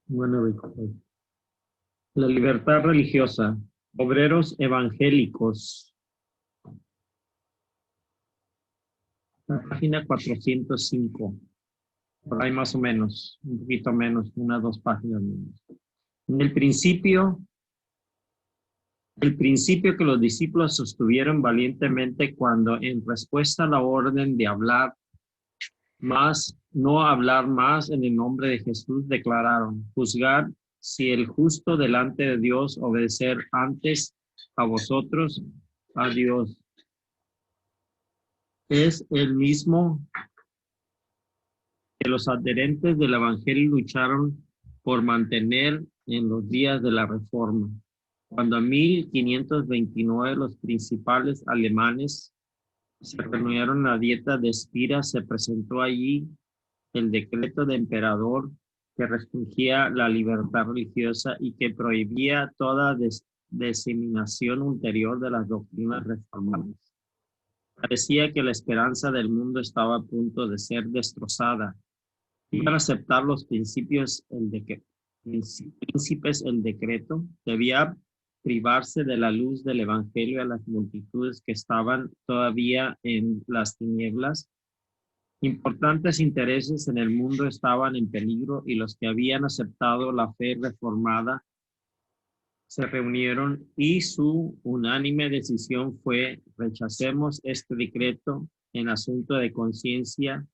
Bueno, la libertad religiosa. Obreros evangélicos. La página 405. Por ahí más o menos, un poquito menos, unas 2 páginas menos. En el principio que los discípulos sostuvieron valientemente cuando en respuesta a la orden de no hablar más en el nombre de Jesús, declararon: juzgar si el justo delante de Dios, obedecer antes a vosotros, a Dios. Es el mismo que los adherentes del Evangelio lucharon por mantener en los días de la Reforma. Cuando en 1529 los principales alemanes se reunieron en la dieta de Espira, se presentó allí el decreto de emperador que restringía la libertad religiosa y que prohibía toda diseminación ulterior de las doctrinas reformadas. Parecía que la esperanza del mundo estaba a punto de ser destrozada. Iban a aceptar los príncipes el decreto. Debía privarse de la luz del evangelio a las multitudes que estaban todavía en las tinieblas. Importantes intereses en el mundo estaban en peligro y los que habían aceptado la fe reformada se reunieron y su unánime decisión fue: rechacemos este decreto. En asunto de conciencia,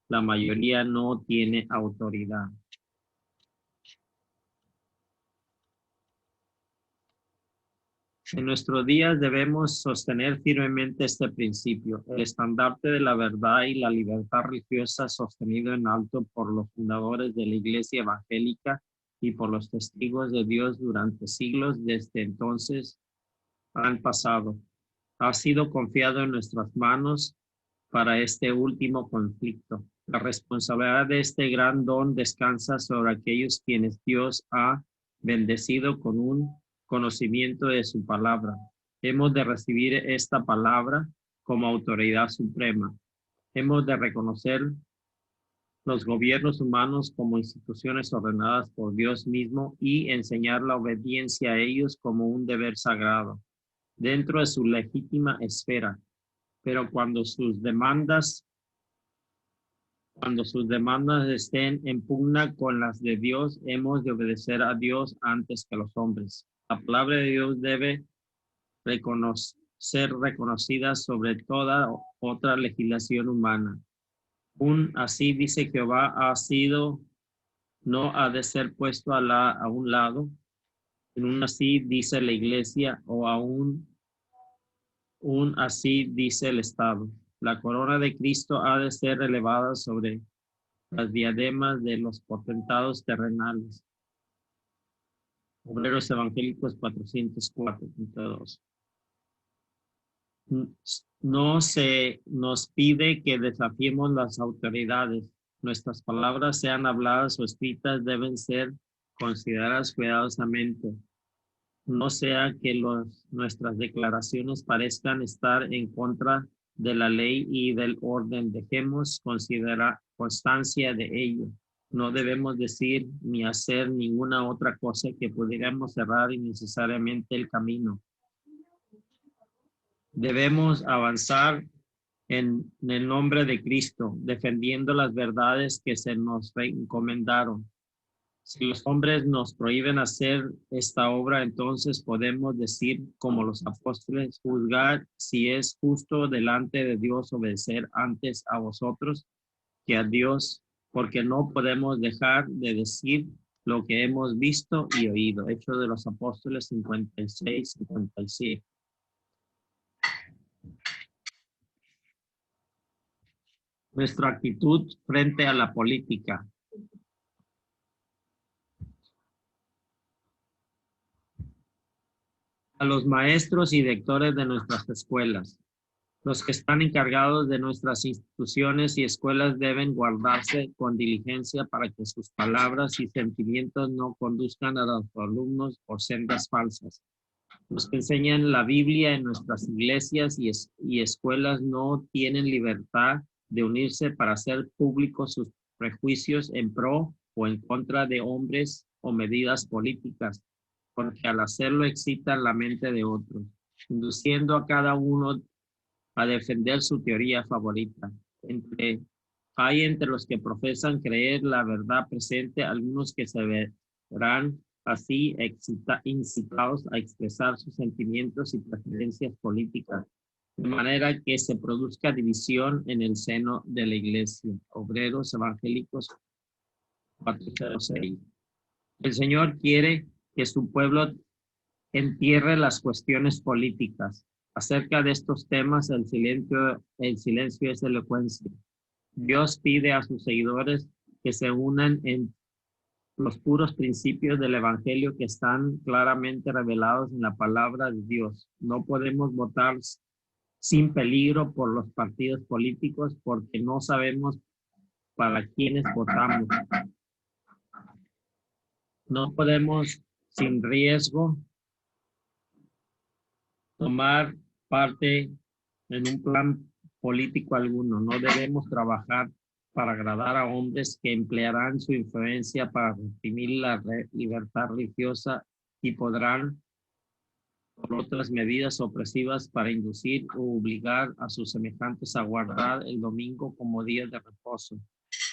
la mayoría no tiene autoridad. En nuestros días debemos sostener firmemente este principio: el estandarte de la verdad y la libertad religiosa sostenido en alto por los fundadores de la Iglesia evangélica y por los testigos de Dios durante siglos desde entonces han pasado. Ha sido confiado en nuestras manos para este último conflicto. La responsabilidad de este gran don descansa sobre aquellos quienes Dios ha bendecido con un conocimiento de su palabra. Hemos de recibir esta palabra como autoridad suprema. Hemos de reconocer los gobiernos humanos como instituciones ordenadas por Dios mismo y enseñar la obediencia a ellos como un deber sagrado, dentro de su legítima esfera. Pero cuando sus demandas estén en pugna con las de Dios, hemos de obedecer a Dios antes que a los hombres. La palabra de Dios debe ser reconocida sobre toda otra legislación humana. Un así dice Jehová no ha de ser puesto a un lado. En un así dice la iglesia, o aún un así dice el Estado. La corona de Cristo ha de ser elevada sobre las diademas de los potentados terrenales. Obreros Evangélicos 404.2. No se nos pide que desafiemos las autoridades. Nuestras palabras, sean habladas o escritas, deben ser consideradas cuidadosamente. No sea que nuestras declaraciones parezcan estar en contra de la ley y del orden. Dejemos constancia de ello. No debemos decir ni hacer ninguna otra cosa que pudiéramos cerrar innecesariamente el camino. Debemos avanzar en el nombre de Cristo, defendiendo las verdades que se nos encomendaron. Si los hombres nos prohíben hacer esta obra, entonces podemos decir, como los apóstoles: juzgar si es justo delante de Dios obedecer antes a vosotros que a Dios, porque no podemos dejar de decir lo que hemos visto y oído. Hechos de los Apóstoles 56. Nuestra actitud frente a la política. A los maestros y directores de nuestras escuelas. Los que están encargados de nuestras instituciones y escuelas deben guardarse con diligencia para que sus palabras y sentimientos no conduzcan a los alumnos por sendas falsas. Los que enseñan la Biblia en nuestras iglesias y escuelas no tienen libertad de unirse para hacer públicos sus prejuicios en pro o en contra de hombres o medidas políticas, porque al hacerlo excitan la mente de otros, induciendo a cada uno a defender su teoría favorita. Hay entre los que profesan creer la verdad presente algunos que se verán así incitados a expresar sus sentimientos y preferencias políticas, de manera que se produzca división en el seno de la Iglesia. Obreros Evangélicos 406. El Señor quiere que su pueblo entierre las cuestiones políticas. Acerca de estos temas, el silencio es elocuencia. Dios pide a sus seguidores que se unan en los puros principios del Evangelio que están claramente revelados en la palabra de Dios. No podemos votar sin peligro por los partidos políticos porque no sabemos para quiénes votamos. No podemos sin riesgo tomar parte en un plan político alguno. No debemos trabajar para agradar a hombres que emplearán su influencia para reprimir la libertad religiosa y podrán por otras medidas opresivas para inducir o obligar a sus semejantes a guardar el domingo como día de reposo.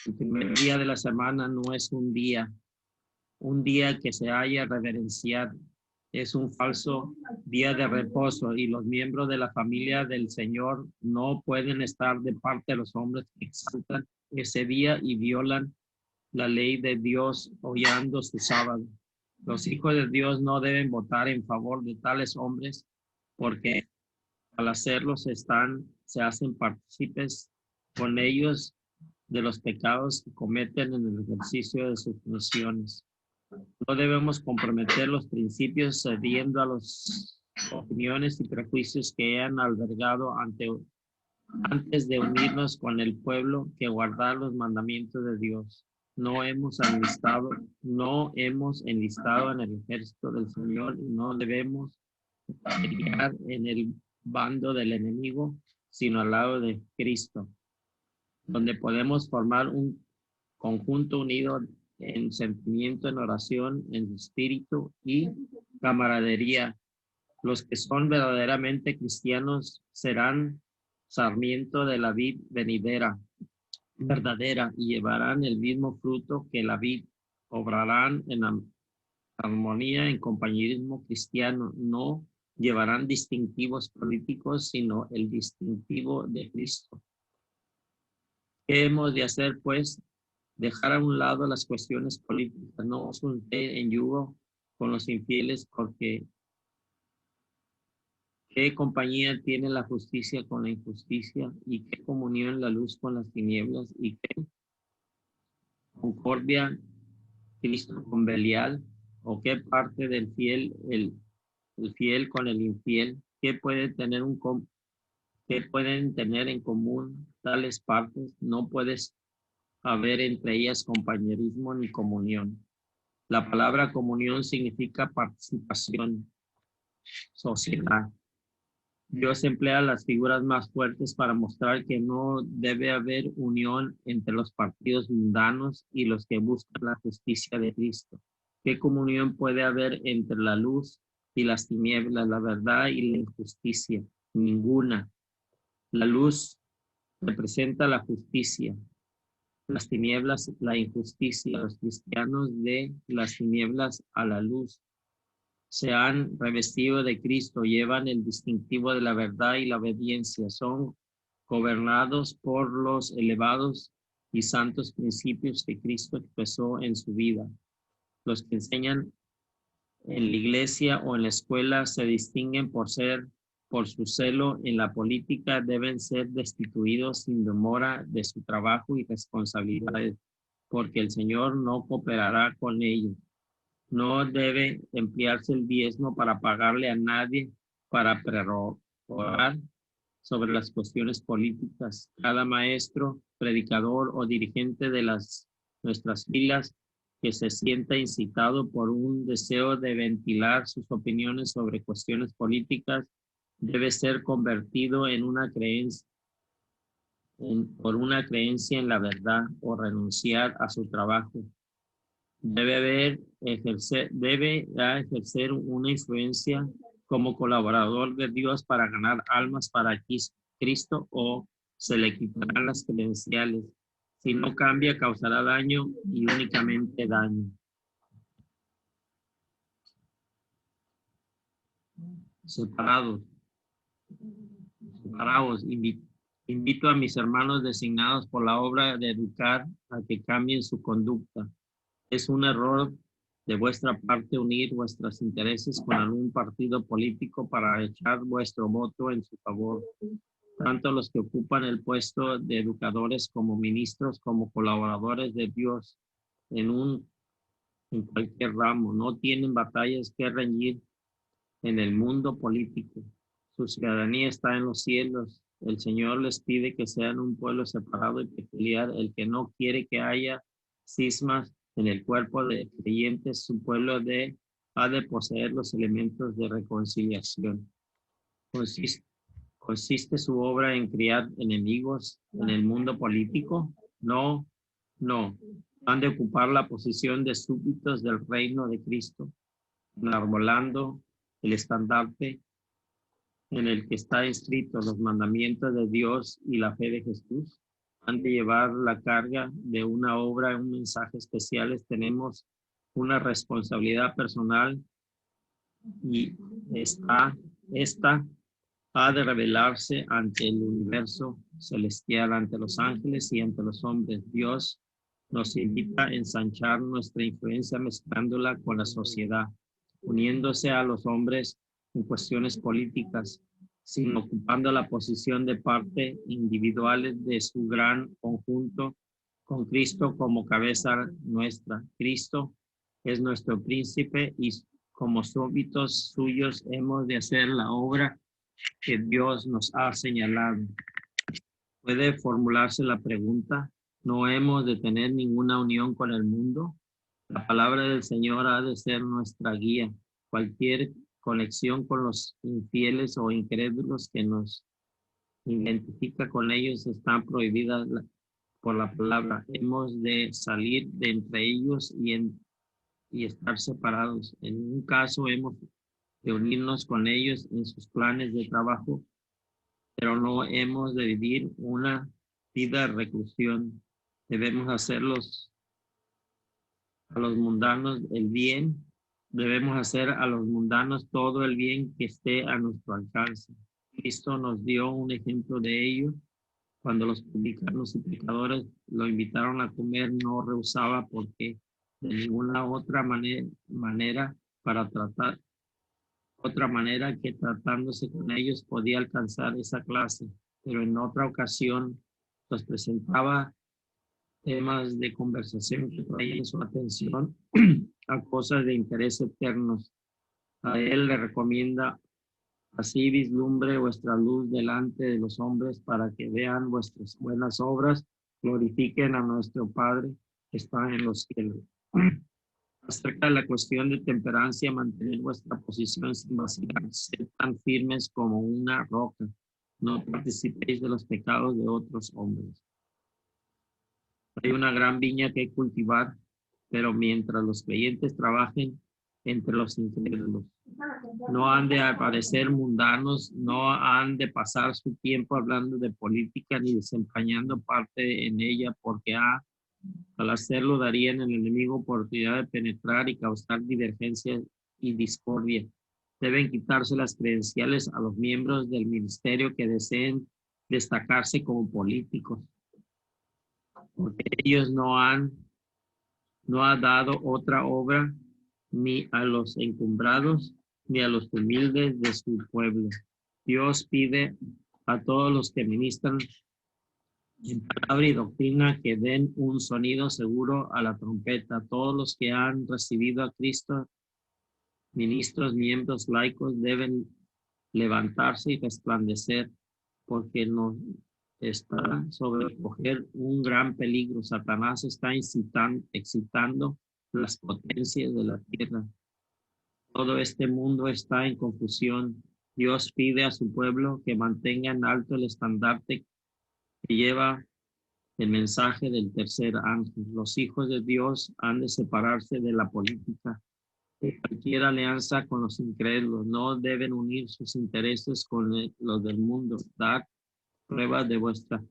El primer día de la semana no es un día que se haya reverenciar. Es un falso día de reposo y los miembros de la familia del Señor no pueden estar de parte de los hombres que exaltan ese día y violan la ley de Dios hollando su sábado. Los hijos de Dios no deben votar en favor de tales hombres porque al hacerlo se hacen partícipes con ellos de los pecados que cometen en el ejercicio de sus funciones. No debemos comprometer los principios cediendo a las opiniones y prejuicios que han albergado antes de unirnos con el pueblo que guardar los mandamientos de Dios. No hemos enlistado en el ejército del Señor y no debemos pelear en el bando del enemigo, sino al lado de Cristo, donde podemos formar un conjunto unido en sentimiento, en oración, en espíritu y camaradería. Los que son verdaderamente cristianos serán sarmiento de la vid verdadera y llevarán el mismo fruto que la vid. Obrarán en armonía, en compañerismo cristiano. No llevarán distintivos políticos, sino el distintivo de Cristo. ¿Qué hemos de hacer, pues? Dejar a un lado las cuestiones políticas. No os juntéis en yugo con los infieles, porque ¿qué compañía tiene la justicia con la injusticia? ¿Y qué comunión la luz con las tinieblas? ¿Y qué concordia Cristo con Belial? ¿O qué parte del fiel, el fiel con el infiel? ¿Qué pueden tener en común tales partes? No puedes haber entre ellas compañerismo ni comunión. La palabra comunión significa participación, sociedad. Dios emplea las figuras más fuertes para mostrar que no debe haber unión entre los partidos mundanos y los que buscan la justicia de Cristo. ¿Qué comunión puede haber entre la luz y las tinieblas, la verdad y la injusticia? Ninguna. La luz representa la justicia, las tinieblas la injusticia. Los cristianos de las tinieblas a la luz se han revestido de Cristo, llevan el distintivo de la verdad y la obediencia, son gobernados por los elevados y santos principios que Cristo expresó en su vida. Los que enseñan en la iglesia o en la escuela se distinguen por su celo en la política, deben ser destituidos sin demora de su trabajo y responsabilidades, porque el Señor no cooperará con ellos. No debe emplearse el diezmo para pagarle a nadie para prerrogar sobre las cuestiones políticas. Cada maestro, predicador o dirigente de nuestras filas que se sienta incitado por un deseo de ventilar sus opiniones sobre cuestiones políticas debe ser convertido en por una creencia en la verdad o renunciar a su trabajo. debe ejercer una influencia como colaborador de Dios para ganar almas para Cristo, o se le quitarán las credenciales. Si no cambia, causará daño y únicamente daño. Separados. Invito a mis hermanos designados por la obra de educar a que cambien su conducta. Es un error de vuestra parte unir vuestros intereses con algún partido político para echar vuestro voto en su favor. Tanto los que ocupan el puesto de educadores como ministros, como colaboradores de Dios en cualquier ramo, no tienen batallas que reñir en el mundo político. Su ciudadanía está en los cielos. El Señor les pide que sean un pueblo separado y peculiar. El que no quiere que haya cismas en el cuerpo de creyentes, su pueblo ha de poseer los elementos de reconciliación. ¿Consiste su obra en criar enemigos en el mundo político? No, no. Han de ocupar la posición de súbditos del reino de Cristo, enarbolando el estandarte en el que está escrito los mandamientos de Dios y la fe de Jesús. Han de llevar la carga de una obra, un mensaje especial. Tenemos una responsabilidad personal y esta ha de revelarse ante el universo celestial, ante los ángeles y ante los hombres. Dios nos invita a ensanchar nuestra influencia mezclándola con la sociedad, uniéndose a los hombres en cuestiones políticas, sin ocupando la posición de parte individuales de su gran conjunto, con Cristo como cabeza nuestra. Cristo es nuestro príncipe y como súbditos suyos hemos de hacer la obra que Dios nos ha señalado. Puede formularse la pregunta, ¿no hemos de tener ninguna unión con el mundo? La palabra del Señor ha de ser nuestra guía. Cualquier conexión con los infieles o incrédulos que nos identifica con ellos está prohibida por la palabra. Hemos de salir de entre ellos y estar separados. En un caso hemos de unirnos con ellos en sus planes de trabajo, pero no hemos de vivir una vida de reclusión. Debemos hacerlos a los mundanos el bien, debemos hacer a los mundanos todo el bien que esté a nuestro alcance. Cristo nos dio un ejemplo de ello. Cuando los publicanos y pecadores lo invitaron a comer, no rehusaba porque de ninguna otra manera que tratándose con ellos podía alcanzar esa clase, pero en otra ocasión los presentaba temas de conversación que traían su atención a cosas de interés eternos. A él le recomienda: así vislumbre vuestra luz delante de los hombres para que vean vuestras buenas obras, glorifiquen a nuestro Padre que está en los cielos. Acerca de la cuestión de temperancia, mantener vuestra posición sin vacilar, sed tan firmes como una roca, no participéis de los pecados de otros hombres. Hay una gran viña que cultivar, pero mientras los creyentes trabajen entre los incrédulos, no han de aparecer mundanos, no han de pasar su tiempo hablando de política ni desempeñando parte en ella, porque al hacerlo darían al enemigo oportunidad de penetrar y causar divergencia y discordia. Deben quitarse las credenciales a los miembros del ministerio que deseen destacarse como políticos, porque ellos no ha dado otra obra ni a los encumbrados ni a los humildes de su pueblo. Dios pide a todos los que ministran en palabra y doctrina que den un sonido seguro a la trompeta. Todos los que han recibido a Cristo, ministros, miembros, laicos, deben levantarse y resplandecer, porque nos está sobrecoger un gran peligro. Satanás está excitando las potencias de la tierra. Todo este mundo está en confusión. Dios pide a su pueblo que mantenga en alto el estandarte que lleva El mensaje del tercer ángel. Los hijos de Dios han de separarse de la política. Cualquier alianza con los incrédulos. No deben unir sus intereses con los del mundo. Dar pruebas de vuestra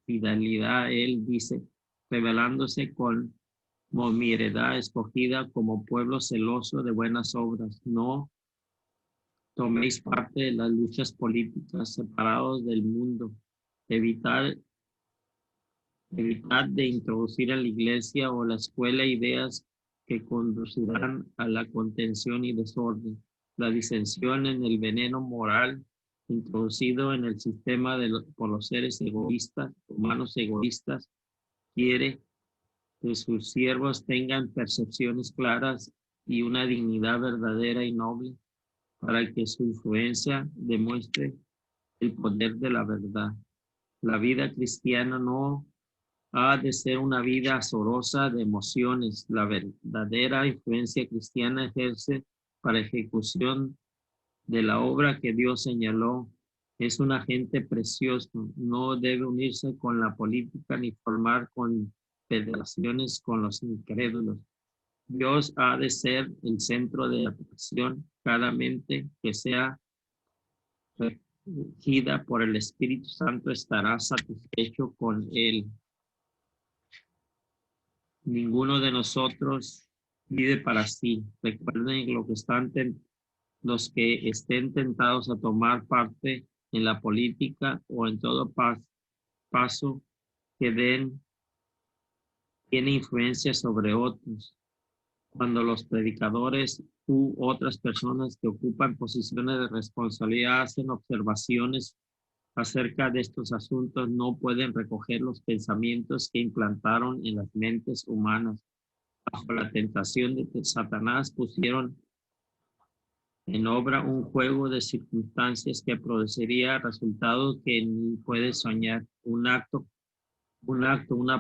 fidelidad. Él dice, revelándose como mi heredad escogida, como pueblo celoso de buenas obras. No toméis parte de las luchas políticas, separados del mundo. Evitad de introducir en la iglesia o la escuela ideas que conducirán a la contención y desorden, la disensión en el veneno moral introducido en el sistema por los seres egoístas, humanos egoístas. Quiere que sus siervos tengan percepciones claras y una dignidad verdadera y noble para que su influencia demuestre el poder de la verdad. La vida cristiana no ha de ser una vida azorosa de emociones. La verdadera influencia cristiana ejerce para ejecución de la obra que Dios señaló. Es un agente precioso. No debe unirse con la política ni formar confederaciones con los incrédulos. Dios ha de ser el centro de atracción. Cada mente que sea regida por el Espíritu Santo estará satisfecho con él. Ninguno de nosotros vive para sí. Recuerden los que estén tentados a tomar parte en la política o en todo paso que den, tiene influencia sobre otros. Cuando los predicadores u otras personas que ocupan posiciones de responsabilidad hacen observaciones acerca de estos asuntos, no pueden recoger los pensamientos que implantaron en las mentes humanas. Bajo la tentación de Satanás pusieron en obra un juego de circunstancias que produciría resultados que ni puede soñar. Una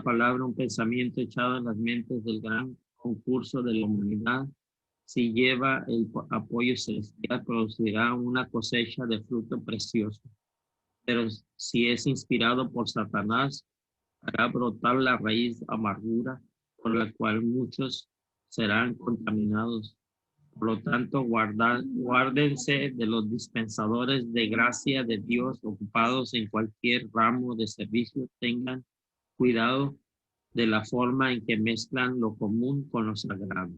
palabra, un pensamiento echado en las mentes del gran concurso de la humanidad, si lleva el apoyo celestial, producirá una cosecha de fruto precioso. Pero si es inspirado por Satanás, hará brotar la raíz de amargura por la cual muchos serán contaminados. Por lo tanto, guárdense de los dispensadores de gracia de Dios ocupados en cualquier ramo de servicio. Tengan cuidado de la forma en que mezclan lo común con lo sagrado.